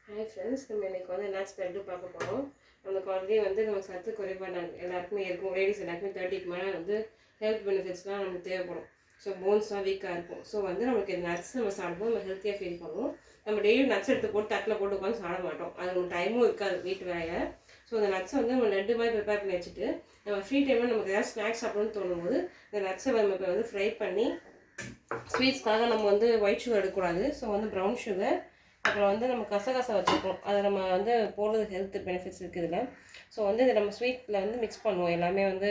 Hi friends, நம்ம இன்றைக்கி வந்து நட்ஸ் லட்டு பார்க்க போகிறோம். நமக்கு ஆல்ரெடி வந்து நம்ம சத்து குறைபாடு எல்லாருக்குமே இருக்கும். லேடிஸ் எல்லாருக்குமே 30க்கு மேலே வந்து ஹெல்த் பெனிஃபிட்ஸ்லாம் நமக்கு தேவைப்படும். ஸோ போன்ஸ்லாம் வீக்காக இருக்கும். ஸோ வந்து நமக்கு நட்ஸ் நம்ம சாப்பிடும்போது நம்ம ஹெல்த்தியாக ஃபீல் பண்ணுவோம். நம்ம டெய்லி நட்ஸ் எடுத்து போட்டு தட்டில் போட்டு உட்காந்து சாப்பிட மாட்டோம். அது நமக்கு டைமும் இருக்காது வீட்டு வேலையை. ஸோ அந்த நட்ஸை வந்து நம்ம லட்டு மாதிரி ப்ரிப்பேர் பண்ணி வச்சுட்டு நம்ம ஃப்ரீ டைமில் நமக்கு ஏதாவது ஸ்நாக்ஸ் சாப்பிடணும்னு தோணும்போது இந்த நட்ஸை நம்ம இப்போ வந்து ஃப்ரை பண்ணி ஸ்வீட்ஸ்க்காக நம்ம வந்து ஒயிட் சுகர் எடுக்கக்கூடாது. ஸோ வந்து ப்ரௌன் சுகர், அப்புறம் வந்து நம்ம கசகசா வச்சுருக்கோம். அதை நம்ம வந்து போடுறது ஹெல்த் பெனிஃபிட்ஸ் இருக்குது இதில். ஸோ வந்து இதை நம்ம ஸ்வீட்டில் வந்து மிக்ஸ் பண்ணுவோம். எல்லாமே வந்து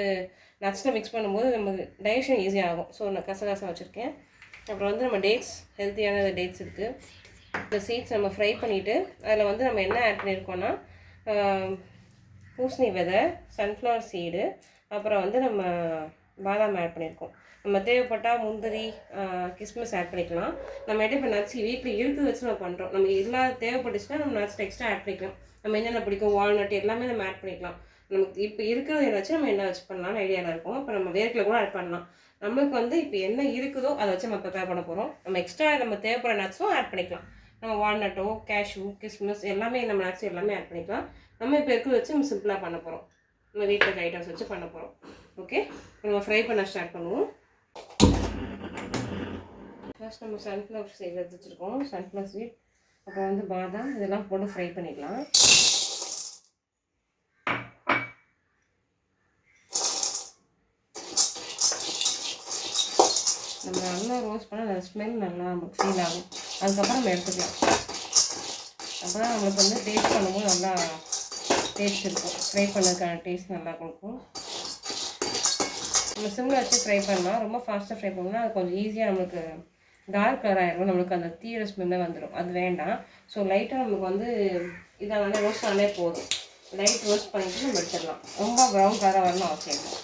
நட்ஸில் மிக்ஸ் பண்ணும்போது நமக்கு டைஜஷன் ஈஸியாகும். ஸோ நான் கசகசா வச்சுருக்கேன். அப்புறம் வந்து நம்ம டேட்ஸ், ஹெல்த்தியான டேட்ஸ் இருக்குது. இந்த சீட்ஸ் நம்ம ஃப்ரை பண்ணிவிட்டு அதில் வந்து நம்ம என்ன ஆட் பண்ணியிருக்கோன்னா பூசணி விதை, சன்ஃப்ளவர் சீடு, அப்புறம் வந்து நம்ம பாதாம் ஆட் பண்ணியிருக்கோம். நம்ம தேவைப்பட்டால் முந்திரி, கிஸ்மிஸ் ஆட் பண்ணிக்கலாம். நம்ம இப்போ நட்ஸ் வீட்டில் இருக்குது வச்சு நம்ம பண்ணுறோம். நம்ம இல்லாத தேவைப்பட்டுச்சுன்னா நம்ம நட்ஸ் எக்ஸ்ட்ரா ஆட் பண்ணிக்கலாம். நம்ம என்னென்ன பிடிக்கும், வால்நட் எல்லாமே நம்ம ஆட் பண்ணிக்கலாம். நமக்கு இப்போ இருக்கிறத வச்சு நம்ம என்ன வச்சு பண்ணலாம்னு ஐடியாவில் இருக்கும். இப்போ நம்ம வேர்க்கில் கூட ஆட் பண்ணலாம். நம்மளுக்கு வந்து இப்போ என்ன இருக்குதோ அதை வச்சு நம்ம ப்ரிப்பேர் பண்ண போகிறோம். நம்ம எக்ஸ்ட்ரா நம்ம தேவைப்படுற நட்ஸும் ஆட் பண்ணிக்கலாம். நம்ம வால்நட்டோ, கேஷ்யூ, கிஸ்மிஸ் எல்லாமே நம்ம நட்ஸ் எல்லாமே ஆட் பண்ணிக்கலாம். நம்ம இப்போ இருக்கிறத வச்சு நம்ம சிம்பிளாக பண்ண போகிறோம். நம்ம வீட்டில் ஐட்டம்ஸ் வச்சு பண்ண போகிறோம். ஓகே, நம்ம ஃப்ரை பண்ண ஸ்டார்ட் பண்ணுவோம். ஃபர்ஸ்ட் நம்ம சன்ஃப்ளவர் சீட் எடுத்து வச்சுருக்கோம். சன்ஃப்ளவர் சீட், அப்புறம் வந்து பாதாம், இதெல்லாம் போட்டு ஃப்ரை பண்ணிக்கலாம். நம்ம நல்லா ரோஸ்ட் பண்ணால் அந்த ஸ்மெல் நல்லா நமக்கு ஃபீல் ஆகும். அதுக்கப்புறம் நம்ம எடுத்துக்கலாம். அப்புறம் நம்மளுக்கு வந்து டேஸ்ட் பண்ணும்போது நல்லா டேஸ்ட் இருக்கும். ஃப்ரை பண்ணதுக்கான டேஸ்ட் நல்லா கொடுக்கும். நம்ம சிம்மில் வச்சு ஃப்ரை பண்ணலாம். ரொம்ப ஃபாஸ்ட்டாக ஃப்ரை பண்ணோம்னா அது கொஞ்சம் ஈஸியாக நம்மளுக்கு டார்க் கலர் ஆகிடும். நம்மளுக்கு அந்த தீர ஸ்மெல்லே வந்துடும். அது வேண்டாம். ஸோ லைட்டாக நம்மளுக்கு வந்து இதானாலே ரோஸ்ட் ஆனாலே போதும். லைட் ரோஸ்ட் பண்ணிவிட்டு நம்ம எடுத்துடலாம். ரொம்ப ப்ரௌன் கலராக வரணும் அவசியம் இல்லை.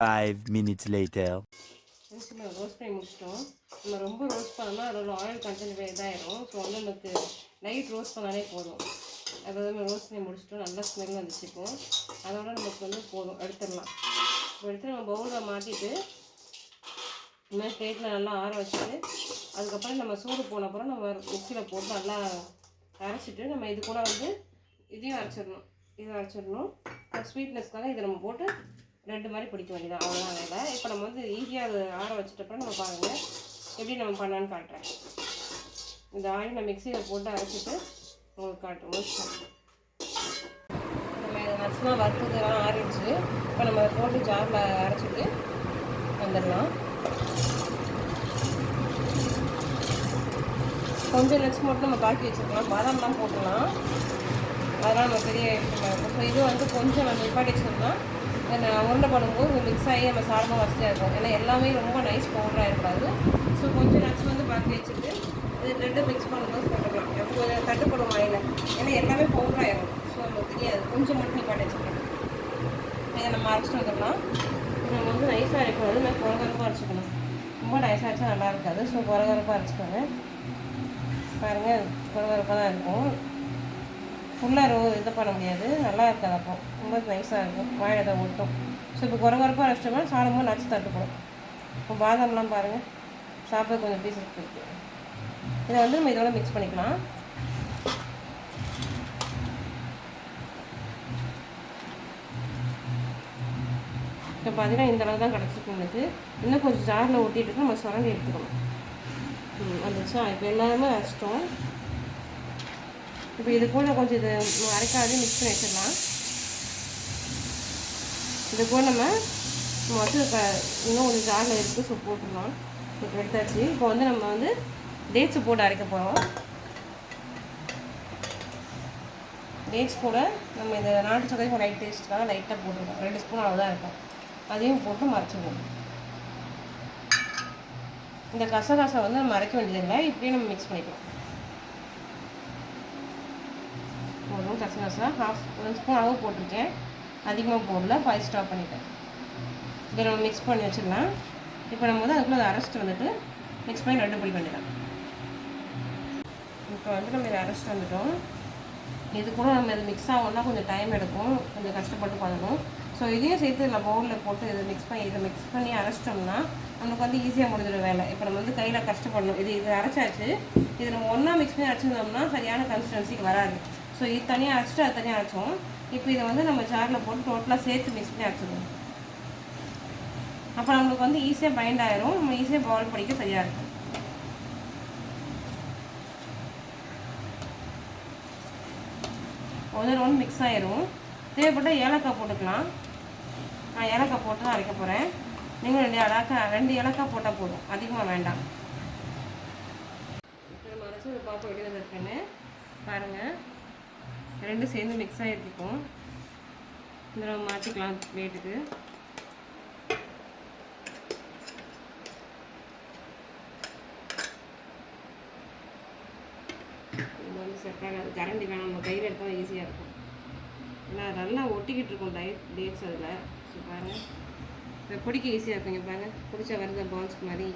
5 minutes later. ரோஸ்ட் பண்ணி முடிச்சிட்டோம். நம்ம ரொம்ப ரோஸ்ட் பண்ணோம்னா அதோட ஆயில் கண்டென்ட் இதாகிடும். ஸோ வந்து நமக்கு லைட் ரோஸ்ட் பண்ணாலே போதும். அதாவது நம்ம ரோஸ்ட் பண்ணி முடிச்சிட்டோம். நல்லா ஸ்மெல் வந்துச்சுப்போம். அதோட நமக்கு வந்து போதும், எடுத்துடலாம். இப்போ எடுத்து நம்ம பவுலில் மாற்றிட்டு இந்த மாதிரி பிளேட்டில் நல்லா ஆற வச்சுட்டு அதுக்கப்புறம் நம்ம சூடு போன அப்புறம் நம்ம மிக்சியில் போட்டு நல்லா அரைச்சிட்டு நம்ம இது கூட வந்து இதையும் அரைச்சிடணும். இதை அரைச்சிடணும். ஸ்வீட்னஸ்க்காக இதை நம்ம போட்டு ரெண்டு மாதிரி பிடிக்க வேண்டியதான். அவ்வளோதான் வேலை. இப்போ நம்ம வந்து ஈஸியாக அதை ஆற வச்சுட்டப்பறம் நம்ம பாருங்கள் எப்படி நம்ம பண்ணலான்னு காட்டுறேன். இந்த ஆயில் நான் மிக்சியில் போட்டு அரைச்சிட்டு உங்களுக்கு காட்டுறோம். நம்ம நட்ஸ்லாம் வறுத்ததெல்லாம் ஆறிடுச்சு. இப்போ நம்ம போட்டு ஜாரில் அரைச்சிட்டு வந்துடலாம். கொஞ்சம் நட்ஸ் மட்டும் நம்ம பாக்கி வச்சுக்கலாம். பாதாம்லாம் போட்டுடலாம். அதெல்லாம் நம்ம பெரிய இப்போ இது வந்து கொஞ்சம் நம்ம நிப்பாட்டி வச்சுருந்தோம்னா உருண்டை பண்ணும்போது மிக்ஸ் ஆகி நம்ம சாப்பிட வசதியாக இருக்கும். ஏன்னா எல்லாமே ரொம்ப நைஸ் பவுடராக இருக்கக்கூடாது. ஸோ கொஞ்சம் நட்ஸ் வந்து பாக்கி வச்சுட்டு இது ரெண்டும் மிக்ஸ் பண்ணும்போது போட்டுக்கலாம். கொஞ்சம் தட்டுப்படும் வாயில், ஏன்னா எல்லாமே பவுடராகிடும். ஸோ நமக்கு தெரியாது. கொஞ்சம் மட்டும் நிப்பாட்டி வச்சுக்கலாம். இதை நம்ம அரைச்சிட்டு வந்துடலாம். நம்ம வந்து நைஸாக அரைக்கணும். நம்ம குறகரப்பாக அரைச்சிக்கணும். ரொம்ப நைஸாக அரைச்சா நல்லா இருக்காது. ஸோ குறகரப்பாக அரைச்சிக்கோங்க. பாருங்கள், குறகரப்பாக தான் இருக்கும். ஃபுல்லாக இது பண்ண முடியாது, நல்லா இருக்காது. அப்போ ரொம்ப நைஸாக இருக்கும், வாயில் தான் ஒட்டும். ஸோ இப்போ குறகுறப்பாக அரைச்சிட்டோம்னா சாப்பிடும்போது நட்ஸ் தட்டுப்படும். இப்போ பாதாம்லாம் பாருங்கள், சாப்பிட கொஞ்சம் பீஸ் இருக்குது. இதை வந்து நம்ம இதோட மிக்ஸ் பண்ணிக்கலாம். இப்போ பார்த்தீங்கன்னா இந்த அளவு தான் கிடச்சிருக்கு உங்களுக்கு. இன்னும் கொஞ்சம் ஜாரில் ஒட்டிட்டு நம்ம சுரண்டி எடுத்துக்கணும். வந்துச்சா? இப்போ எல்லாருமே அரைச்சிட்டோம். இப்போ இது கூட கொஞ்சம் இது அரைக்காது மிக்ஸ் பண்ணி வச்சிடலாம். இது கூட நம்ம வந்து இன்னும் கொஞ்சம் ஜாரில் இருக்குது. ஸோ போட்டுடலாம். இப்போ எடுத்தாச்சு. இப்போ வந்து நம்ம வந்து டேட்ஸை போட்டு அரைக்க போகிறோம். டேட்ஸ் கூட நம்ம இந்த நாட்டு சக்கரை லைட் டேஸ்ட்டுக்காக லைட்டாக போட்டுருக்கோம். 2 ஸ்பூன் அவ்வளோதான் இருக்கும். அதையும் போட்டு மறைச்சிடுவோம். இந்த கசகசை வந்து நம்ம அரைக்க வேண்டியதில்லை, இப்படியே நம்ம மிக்ஸ் பண்ணிக்கலாம். போதும். கசகசா 1 ஸ்பூன் அளவு போட்டிருக்கேன், அதிகமாக போடல. 5 ஸ்டாப் பண்ணிட்டேன். இதை நம்ம மிக்ஸ் பண்ணி வச்சிடலாம். இப்போ நம்ம வந்து அதுக்குள்ளே அதை அரைச்சிட்டு வந்துட்டு மிக்ஸ் பண்ணி லட்டு பிடிக்க வேண்டியதான். இப்போ வந்து நம்ம இதை அரைச்சிட்டு வந்துட்டோம். இது கூட நம்ம இது மிக்ஸ் ஆகணும்னா கொஞ்சம் டைம் எடுக்கும், கொஞ்சம் கஷ்டப்பட்டு பண்ணணும். ஸோ இதையும் சேர்த்து இதில் பவுலில் போட்டு இதை மிக்ஸ் பண்ணி அரைச்சிட்டோம்னா நமக்கு வந்து ஈஸியாக முடிஞ்சிடும் வேலை. இப்போ நம்ம வந்து கையில் கஷ்டப்படணும். இது அரைச்சாச்சு. இது நம்ம ஒன்றா மிக்ஸ் பண்ணி அரைச்சிருந்தோம்னா சரியான கன்சிஸ்டன்சிக்கு வராது. ஸோ இது தனியாக அரைச்சிட்டு அது தனியாக அரைச்சோம். இப்போ இதை வந்து நம்ம ஜாரில் போட்டு டோட்டலாக சேர்த்து மிக்ஸ் பண்ணி அரைச்சிடுவோம். அப்போ நம்மளுக்கு வந்து ஈஸியாக பைண்ட் ஆயிரும். நம்ம ஈஸியாக பால் படிக்க சரியாக இருக்கும். ஒன்று மிக்ஸ் ஆயிரும். தேவைப்பட்டால் ஏலக்காய் போட்டுக்கலாம். நான் ஏலக்காய் போட்டு தான் அரைக்க போகிறேன். நீங்களும் 2 ஏலக்காய் போட்டால் போதும், அதிகமாக வேண்டாம். நம்ம அரைச்சி ஒரு பாப்பா வெளியே வந்துருக்கேன்னு பாருங்கள். 2 சேர்ந்து மிக்ஸ் ஆகிருக்கும். இந்த நம்ம மாற்றிக்கலாம் பிளேட்டுக்கு. இது வந்து செட் ஆகாது. கரண்டி வேணும், நம்ம கையில் எடுத்தால் ஈஸியாக இருக்கும். ஏன்னா நல்லா ஒட்டிக்கிட்டு இருக்கும் டேட்ஸ் அதில். ஸோ பாருங்கள், இப்போ பிடிக்க ஈஸியாக இருக்கும். இங்கே பாருங்கள், பிடிச்சா வருது பால்ஸ் மாதிரி.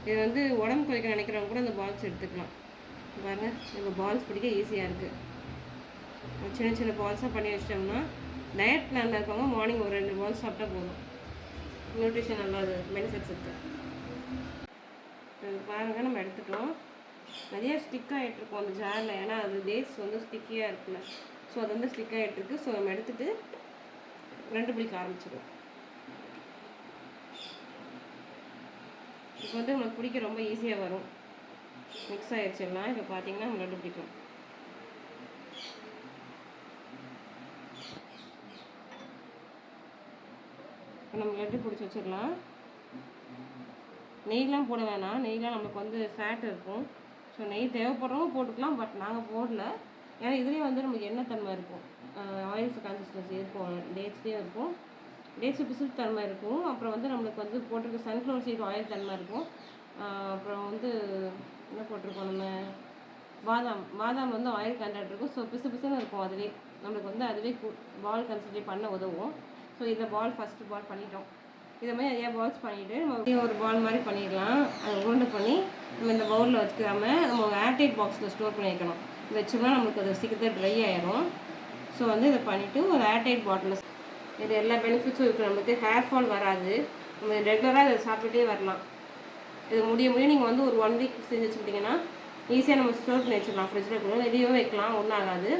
இது வந்து உடம்பு குறைக்க நினைக்கிறவங்க கூட இந்த பால்ஸ் எடுத்துக்கலாம். பாருங்கள், நம்ம பால்ஸ் பிடிக்க ஈஸியாக இருக்குது. சின்ன சின்ன பால்ஸாக பண்ணி வச்சிட்டோம்னா டயட் பிளானில் இருக்கவங்க மார்னிங் ஒரு 2 பால்ஸ் சாப்பிட்டா போதும். நியூட்ரிஷன் நல்லா பெனிஃபிட்ஸ் இருக்குது. பாருங்கள், நம்ம எடுத்துட்டோம். நிறையா ஸ்டிக் ஆகிட்டுருக்கோம் அந்த ஜாரில். ஏன்னா அது டேட்ஸ் வந்து ஸ்டிக்கியாக இருக்குல்ல. ஸோ அது வந்து ஸ்டிக் ஆகிட்டுருக்கு. ஸோ நம்ம எடுத்துகிட்டு 2 பிடிக்க ஆரம்பிச்சிடுவோம். இப்போ வந்து நம்மளுக்கு பிடிக்க ரொம்ப ஈஸியாக வரும். மிக்ஸ் ஆகிடுச்சிடலாம். இப்போ பார்த்தீங்கன்னா நம்ம 2 பிடிக்கும். இப்போ நம்ம 2 பிடிச்சி வச்சிடலாம். நெய்லாம் போட வேணாம். நெய்லாம் நமக்கு வந்து ஃபேட் இருக்கும். ஸோ நெய் தேவைப்படுறவங்க போட்டுக்கலாம். பட் நாங்கள் போடல. ஏன்னா இதுலேயே வந்து நமக்கு எண்ணெய் தன்மை இருக்கும், ஆயில் கன்சிஸ்டன்சி இருக்கும், டேட்ஸ்லேயும் இருக்கும். டேட்ஸு பிசுக்கு தன்மை இருக்கும். அப்புறம் வந்து நம்மளுக்கு வந்து போட்டிருக்க சன்ஃப்ளவர் சீட் ஆயில் தன்மை இருக்கும். அப்புறம் வந்து என்ன போட்டிருக்கோம், நம்ம பாதாம் வந்து ஆயில் கண்டென்ட் இருக்கும். ஸோ பிசுன்னு இருக்கும். அதுவே நம்மளுக்கு வந்து அதுவே பால் கன்சிஸ்டன்சி பண்ண உதவும். ஸோ இதில் ஃபஸ்ட்டு பால் பண்ணிட்டோம். இதை மாதிரி நிறையா பால்ஸ் பண்ணிவிட்டு நம்ம ஒரு பால் மாதிரி பண்ணிடலாம். அதை உருண்டை பண்ணி நம்ம இந்த பவுலில் வச்சுக்காம நம்ம ஏர்டைட் பாக்ஸில் ஸ்டோர் பண்ணி வைக்கணும். வச்சோம்னா நம்மளுக்கு அது சீக்கிரத்தில் ட்ரை ஆயிரும். ஸோ வந்து இதை பண்ணிவிட்டு ஒரு ஏர்டைட் பாட்டில். இது எல்லா பெனிஃபிட்ஸும் இருக்குது. நம்மளுக்கு ஹேர் ஃபால் வராது. நம்ம ரெகுலராக இதை சாப்பிட்டுட்டே வரலாம். இது முடிய நீங்கள் வந்து ஒரு 1 வீக் செஞ்சு வச்சுக்கிட்டிங்கன்னா ஈஸியாக நம்ம ஸ்டோர் பண்ணி வச்சுக்கலாம். ஃப்ரிட்ஜில் கூட வெளியவே வைக்கலாம், ஒன்றும் ஆகாது.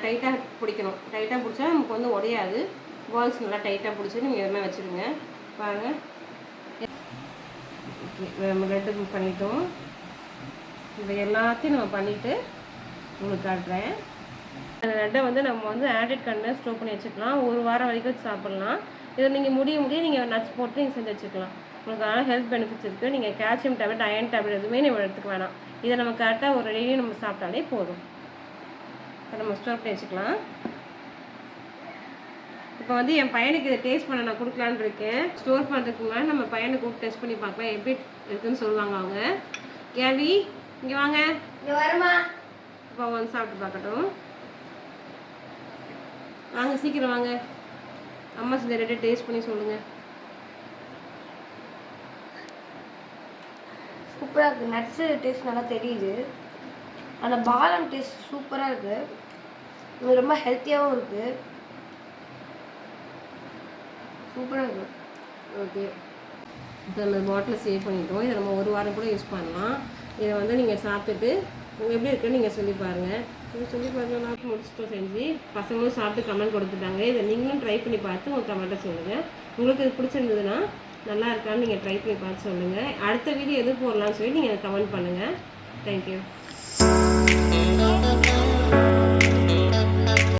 டைட்டாக பிடிக்கணும். டைட்டாக பிடிச்சா நமக்கு வந்து உடையாது. பால்ஸ் நல்லா டைட்டாக பிடிச்சி நீங்கள் எதுவுமே வச்சுருங்க. பாருங்கள், ஓகே, நம்ம 2 பண்ணிட்டோம். இப்போ எல்லாத்தையும் நம்ம பண்ணிவிட்டு உங்களுக்கு காட்டுறேன். அந்த 2 வந்து நம்ம வந்து ஆடட் கண்டெய்னர் ஸ்டோர் பண்ணி வச்சுக்கலாம். 1 வாரம் வரைக்கும் சாப்பிட்லாம். இதை நீங்கள் முடிய நீங்கள் நட்ஸ் போட்டு நீங்கள் செஞ்சு வச்சுக்கலாம். உங்களுக்கு அதனால் ஹெல்த் பெனிஃபிட்ஸ் இருக்குது. நீங்கள் கால்சியம் டேப்லெட், அயன் டேப்லெட் எதுவுமே நம்ம எடுத்துக்க வேணாம். இதை நம்ம கரெக்டாக ஒரு டெய்லி நம்ம சாப்பிட்டாலே போதும். இப்போ நம்ம ஸ்டோர் பண்ணி வச்சுக்கலாம். இப்போ வந்து என் பையனுக்கு இதை டேஸ்ட் பண்ண நான் கொடுக்கலான்னு இருக்கேன். ஸ்டோர் பண்ணுறதுக்கு முன்னாடி நம்ம பையனை கூப்பிட்டு டெஸ்ட் பண்ணி பார்க்கலாம் எப்படி இருக்குதுன்னு சொல்லுவாங்க அவங்க. கேள்வி, இங்கே வாங்க. இங்கே வருமா? இப்போ வந்து சாப்பிட்டு பார்க்கட்டும். வாங்க, சீக்கிரம் வாங்க. அம்மா செஞ்ச ரெடி டேஸ்ட் பண்ணி சொல்லுங்கள். சூப்பராக இருக்குது. நட்ஸு டேஸ்ட் நல்லா தெரியுது. அந்த பாதாம் டேஸ்ட் சூப்பராக இருக்குது. இது ரொம்ப ஹெல்த்தியாகவும் இருக்குது. சூப்பராக இருக்குது. ஓகே, இப்போ நம்ம பாட்டில் சேவ் பண்ணிட்டோம். இதை நம்ம 1 வாரம் கூட யூஸ் பண்ணலாம். இதை வந்து நீங்கள் சாப்பிட்டுட்டு எப்படி இருக்குன்னு நீங்கள் சொல்லி பாருங்கள். சொல்லி பாருங்கள். நான் முடிச்சுட்டோம் செஞ்சு. பசங்களும் சாப்பிட்டு கமெண்ட் கொடுத்துட்டாங்க. இதை நீங்களும் ட்ரை பண்ணி பார்த்து உங்கள் கமெண்ட்டை சொல்லுங்கள். உங்களுக்கு இது பிடிச்சிருந்ததுன்னா நல்லா இருக்கான்னு நீங்கள் ட்ரை பண்ணி பார்த்து சொல்லுங்கள். அடுத்த வீடியோ எது போடலான்னு சொல்லி நீங்கள் கமெண்ட் பண்ணுங்கள். தேங்க்யூ.